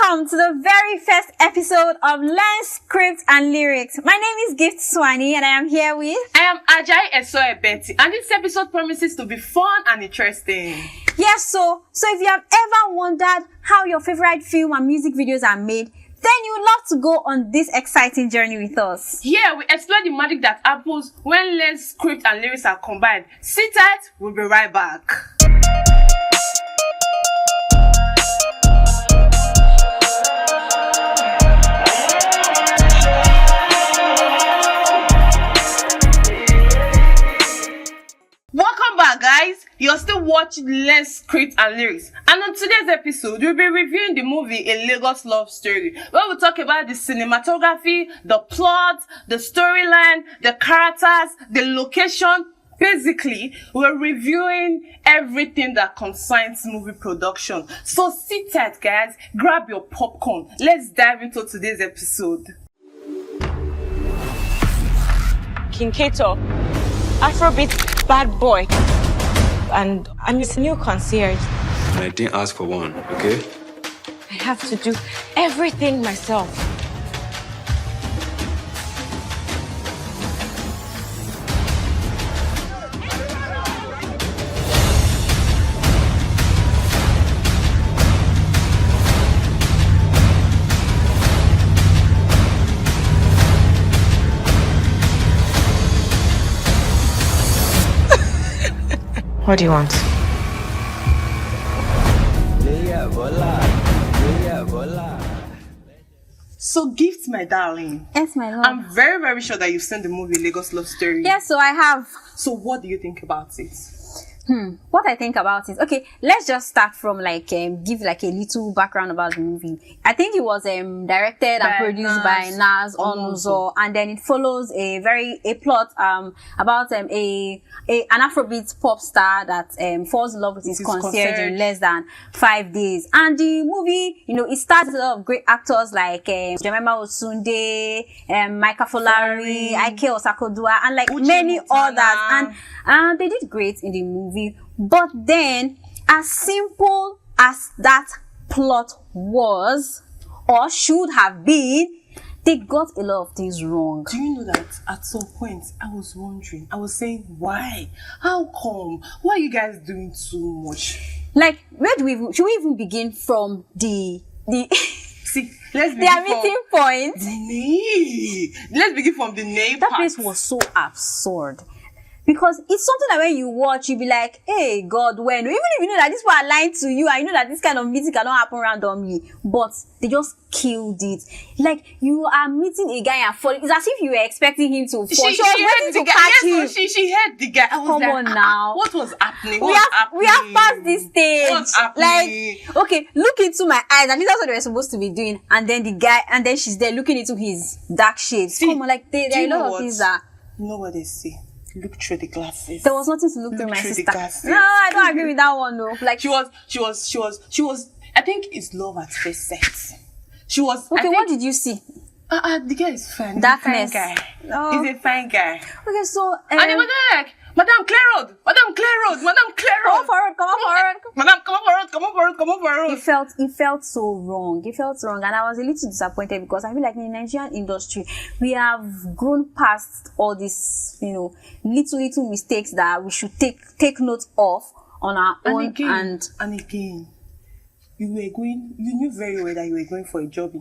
Welcome to the very first episode of Learn Script and Lyrics. My name is Usuani and I am here with... I am Ajayi Esohe, and this episode promises to be fun and interesting. Yes, so if you have ever wondered how your favorite film and music videos are made, then you would love to go on this exciting journey with us. Here, we explore the magic that happens when Learn Script and Lyrics are combined. Sit tight, we'll be right back. Welcome back, guys. You're still watching Learn Script and Lyrics, and on today's episode we'll be reviewing the movie A Lagos Love Story, where we'll talk about the cinematography, the plot, the storyline, the characters, the location. Basically, we're reviewing everything that concerns movie production. So sit tight, guys, grab your popcorn, let's dive into today's episode. King Kato, Afrobeat bad boy, and I'm his new concierge. I didn't ask for one, okay? I have to do everything myself. What do you want? So, Gift, my darling. Yes, my love. I'm very, very sure that you've seen the movie Lagos Love Story. Yes, so I have. So, what do you think about it? What I think about it. Okay, let's just start from give a little background about the movie. I think it was directed and produced by Nas Onuzo, and then it follows a plot about an Afrobeat pop star that falls in love with his concierge in less than 5 days. And the movie, it starts with a lot of great actors like Jemima Osunde, Micah Folari, Ike Osakodua, and many others. And they did great in the movie. But then, as simple as that plot was, or should have been, they got a lot of things wrong. Do you know that at some point I was wondering, I was saying, why? How come? Why are you guys doing too much? Should we even begin from the See, let's begin their meeting point? Let's begin from the name. That place was so absurd. Because it's something that when you watch, you'll be like, hey, God, when? Even if you know that these people are lying to you, and you know that this kind of meeting cannot happen randomly, but they just killed it. You are meeting a guy and falling. It's as if you were expecting him to fall. She was waiting to catch him. She heard the guy. I was Come on now. What was happening? We have passed this stage. What's happening? Okay, look into my eyes. I think that's what they were supposed to be doing. And then she's there looking into his dark shades. Come on, there are a lot of things that... You know what they say? Look through the glasses. There was nothing to look through, my sister. No, I don't agree with that one though. She was. I think it's love at first sight. She was. Okay, what did you see? The guy is fine. Darkness. He's a fine guy. No. He's a fine guy. Okay, so. And they were like, Madam, clear road. Madam, clear road. Madam, clear road. Come on forward. Madam, come on forward. It felt so wrong. And I was a little disappointed because I feel like in the Nigerian industry, we have grown past all these, little mistakes that we should take note of on our own. And again, you knew very well that you were going for a job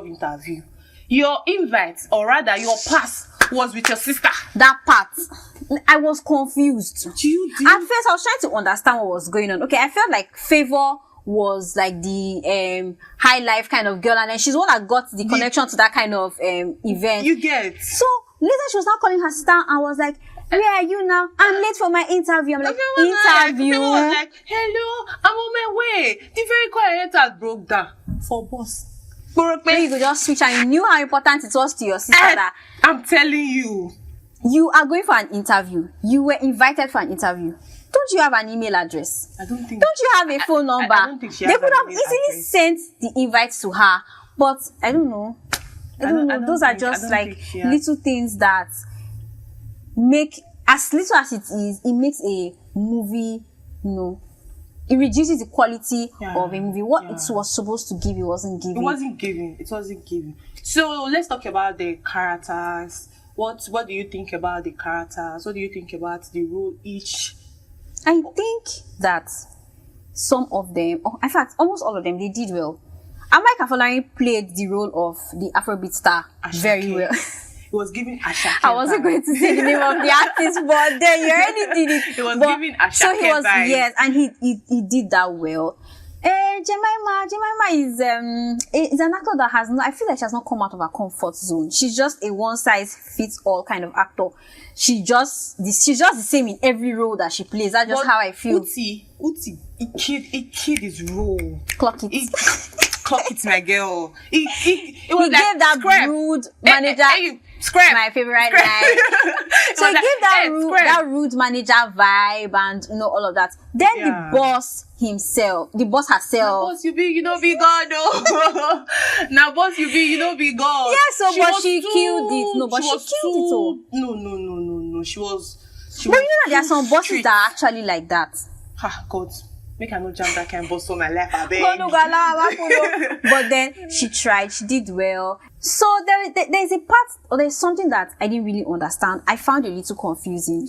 interview. Your invite, or rather your pass, was with your sister. That part, I was confused. At first, I was trying to understand what was going on. Okay, I felt like Favor was the high life kind of girl, and then she's the one that got the connection to that kind of event. You get. So later, she was now calling her sister, and was like, "Where are you now? I'm late for my interview." I'm like, "Interview?" People was like, "Hello, I'm on my way." The very quiet has broke down for boss. Maybe you could just switch, and you knew how important it was to your sister. That I'm telling you, you are going for an interview. You were invited for an interview. Don't you have an email address? I don't think. Don't you have a phone number? I don't think she has. They could have easily sent the invite to her, but I don't know. I don't know. Those are just little things that make, as little as it is, it makes a movie, it reduces the quality of a movie. What it was supposed to give, it wasn't giving. It wasn't giving. So let's talk about the characters. What do you think about the characters? What do you think about the role each? I think that some of them, in fact, almost all of them, they did well. Amai Kafolari played the role of the Afrobeat star very well. It was giving Ashake. I wasn't going to say the name of the artist, but then you already did it. It was giving Ashake. So he was, vibes. yes, and he did that well. Jemima is an actor that has not, I feel like she has not come out of her comfort zone. She's just a one size fits all kind of actor. She's just the same in every role that she plays. That's just how I feel. Uti, it killed his role. Clock it. Clock it, my girl. It was he like gave that rude manager. My favorite line. So he gave that rude manager vibe and all of that. Then the boss herself. Now boss you be God though. Now boss you be God. Yeah, so but she killed it. No, but she killed it. No. She was. But you know that there are some bosses that are actually like that. God. Make I no jam that kind of boss for my life, I beg. But then she tried, she did well. So there's a part, or there's something that I didn't really understand. I found it a little confusing.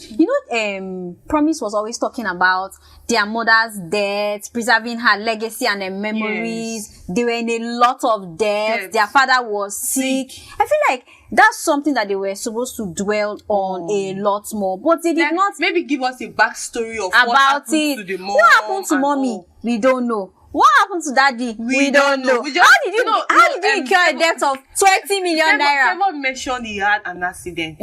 Promise was always talking about their mother's death, preserving her legacy and her memories. Yes. They were in a lot of debt. Yes. Their father was sick. I feel like that's something that they were supposed to dwell on a lot more, but they did not. Maybe give us a backstory of what happened to the mom. What happened to mommy? We don't know. What happened to daddy? We don't know. How did you incur a debt of 20 million naira? Someone mentioned he had an accident.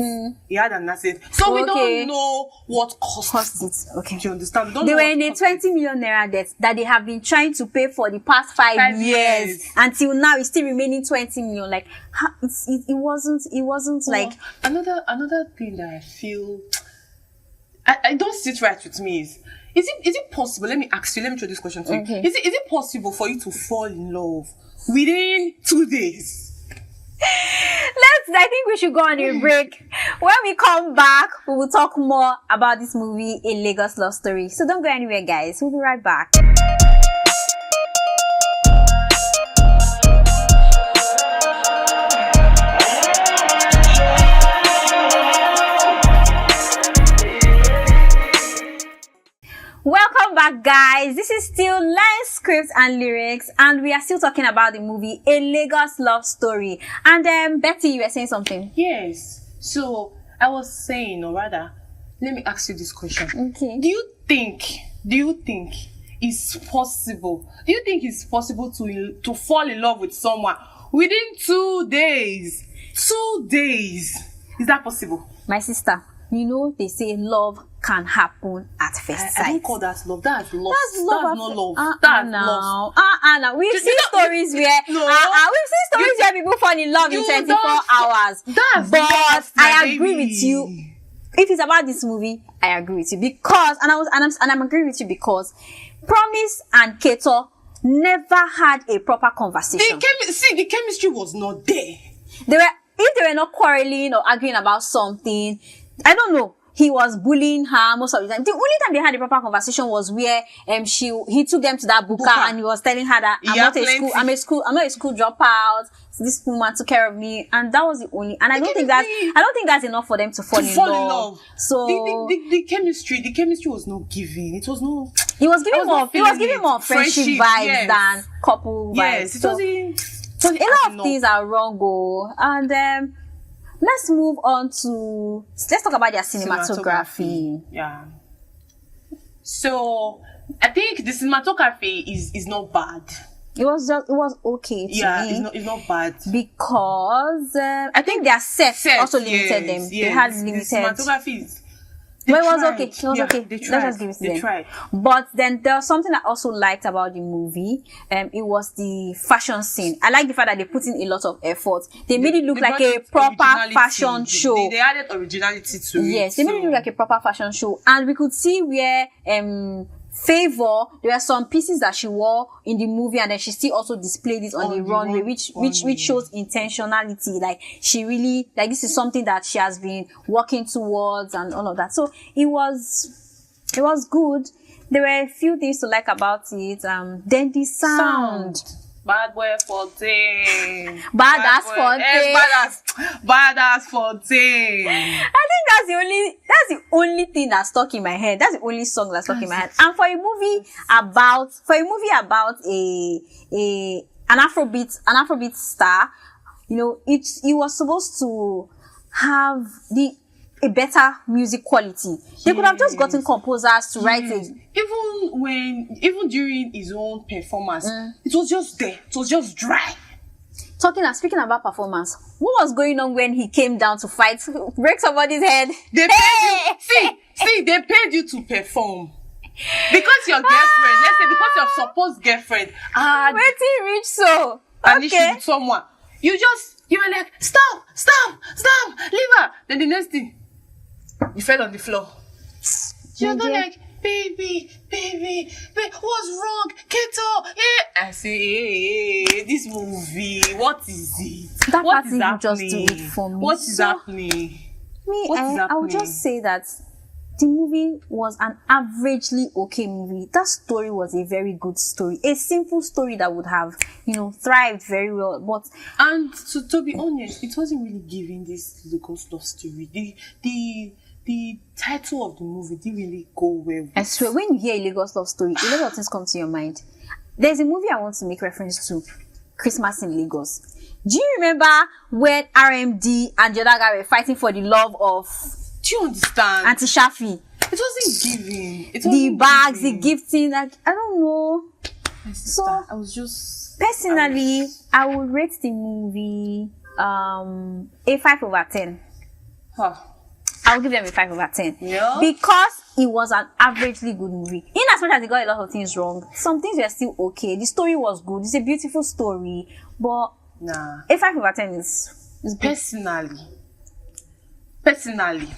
He had an accident. So we don't know what caused it. Okay. Do you understand? They were in a 20 million naira debt that they have been trying to pay for the past 5 years. Until now, it's still remaining 20 million. Like, it wasn't like. Another thing that I feel, I don't sit right with me is it possible? Let me ask you. Let me throw this question to you. Okay. Is it possible for you to fall in love within 2 days? I think we should go on a break. When we come back, we will talk more about this movie, A Lagos Love Story. So don't go anywhere, guys. We'll be right back. Welcome back, guys. This is still Line Scripts and Lyrics, and we are still talking about the movie A Lagos Love Story. And Betty, you were saying something. Yes. So I was saying, or rather, let me ask you this question. Okay. Do you think it's possible? Do you think it's possible to fall in love with someone within 2 days? 2 days. Is that possible? My sister, they say love can happen at first sight. I don't call that love. That's love. That's not love. That's love. We've seen stories where where people fall in love in 24 hours. But I agree with you. If it's about this movie, I agree with you because I'm agreeing with you because Promise and Keto never had a proper conversation. The chemistry was not there. If they were not quarreling or arguing about something, I don't know. He was bullying her most of the time. The only time they had a proper conversation was where he took them to that buka and he was telling her that I'm not a school dropout. So this woman took care of me, and that was the only. And I don't think that's enough for them to fall in love. So the chemistry was not giving. It was no. He was giving more friendship vibes than couple vibes. Yes, it wasn't. A lot of things are wrong, and let's move on to, let's talk about their cinematography. Yeah. So, I think the cinematography is not bad. It was okay to me. It's not bad. Because I think their sets also limited them. Yes. They had limited. The cinematography but it was okay. It was okay. Let's just give it to them. Tried. But then there was something I also liked about the movie. It was the fashion scene. I like the fact that they put in a lot of effort. They made it look like a proper fashion show. They added originality to it. Yes, they made it look like a proper fashion show. And we could see where Favor, there were some pieces that she wore in the movie, and then she still also displayed it on the runway, which shows intentionality. Like she really, like this is something that she has been working towards and all of that. So it was good. there were a few things to like about it. Then the sound. Bad boy 14. Badass 14. Yes, badass 14. I think that's the only thing that stuck in my head. That's the only song that stuck in my head. And for a movie about an Afrobeat star, you know, it was supposed to have a better music quality. They could have just gotten composers to write it. Even during his own performance, it was just there. It was just dry. Speaking about performance, what was going on when he came down to fight, break somebody's head? They paid you. See, they paid you to perform. Because your girlfriend, let's say because your supposed girlfriend waiting rich so an issue with someone. You were like, stop, leave her. Then the next thing, you fell on the floor. You're not like, baby, what's wrong? Keto, yeah. I say, hey, this movie, what is it? That what party is happening? Just do it for me. What is happening? I would just say that the movie was an averagely okay movie. That story was a very good story. A simple story that would have, you know, thrived very well. And to be honest, it wasn't really giving this Lagos love story. The title of the movie didn't really go well. I swear, when you hear a Lagos love story, a lot of things come to your mind. There's a movie I want to make reference to, Christmas in Lagos. Do you remember when RMD and the other guy were fighting for the love of... Do you understand? Auntie Shafi? It wasn't giving. The bags, the gifting, like, I don't know. So, I was just... Personally, I would rate the movie a 5/10. Huh. I'll give them a 5/10. Yeah. Because it was an averagely good movie. In as much as it got a lot of things wrong, some things were still okay. The story was good. It's a beautiful story. But a 5/10 is good. Personally,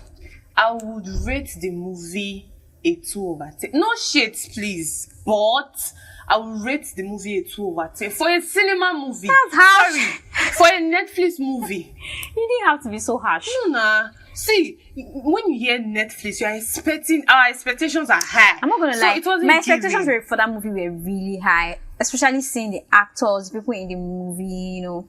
I would rate the movie a 2/10. No shades, please. But I would rate the movie a 2/10 for a cinema movie. That's harsh. For a Netflix movie. You didn't have to be so harsh. No. See, when you hear Netflix, you are expecting, our expectations are high. I'm not gonna lie. My expectations for that movie were really high, especially seeing the actors, the people in the movie, you know.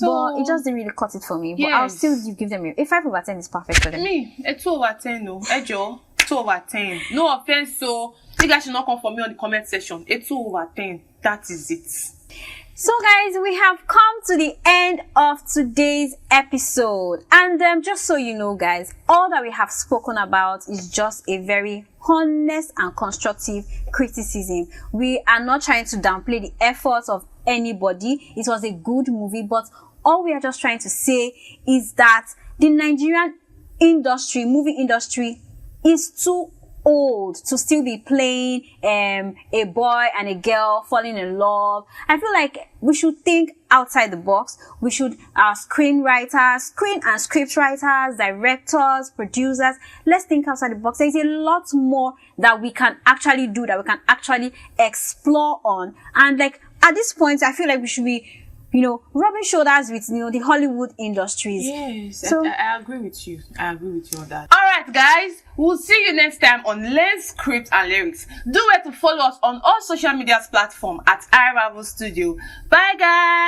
But it just didn't really cut it for me. But yes. I'll still give them a 5/10 is perfect for them. Me, a 2/10, no. Ejo, 2/10. No offense, so you guys should not come for me on the comment section. A 2/10. That is it. So guys, we have come to the end of today's episode. And just so you know guys, all that we have spoken about is just a very honest and constructive criticism. We are not trying to downplay the efforts of anybody. It was a good movie, but all we are just trying to say is that the Nigerian movie industry is too old to still be playing a boy and a girl falling in love. I feel like we should think outside the box. We should screen and script writers, directors, producers, let's think outside the box. There's a lot more that we can actually do, that we can actually explore on. And like at this point, I feel like we should be, you know, rubbing shoulders with, you know, the Hollywood industries. Yes, so I agree with you. I agree with you on that. Alright guys, we'll see you next time on Learn Script and Lyrics. Do it to follow us on all social media platforms at iRival Studio. Bye guys!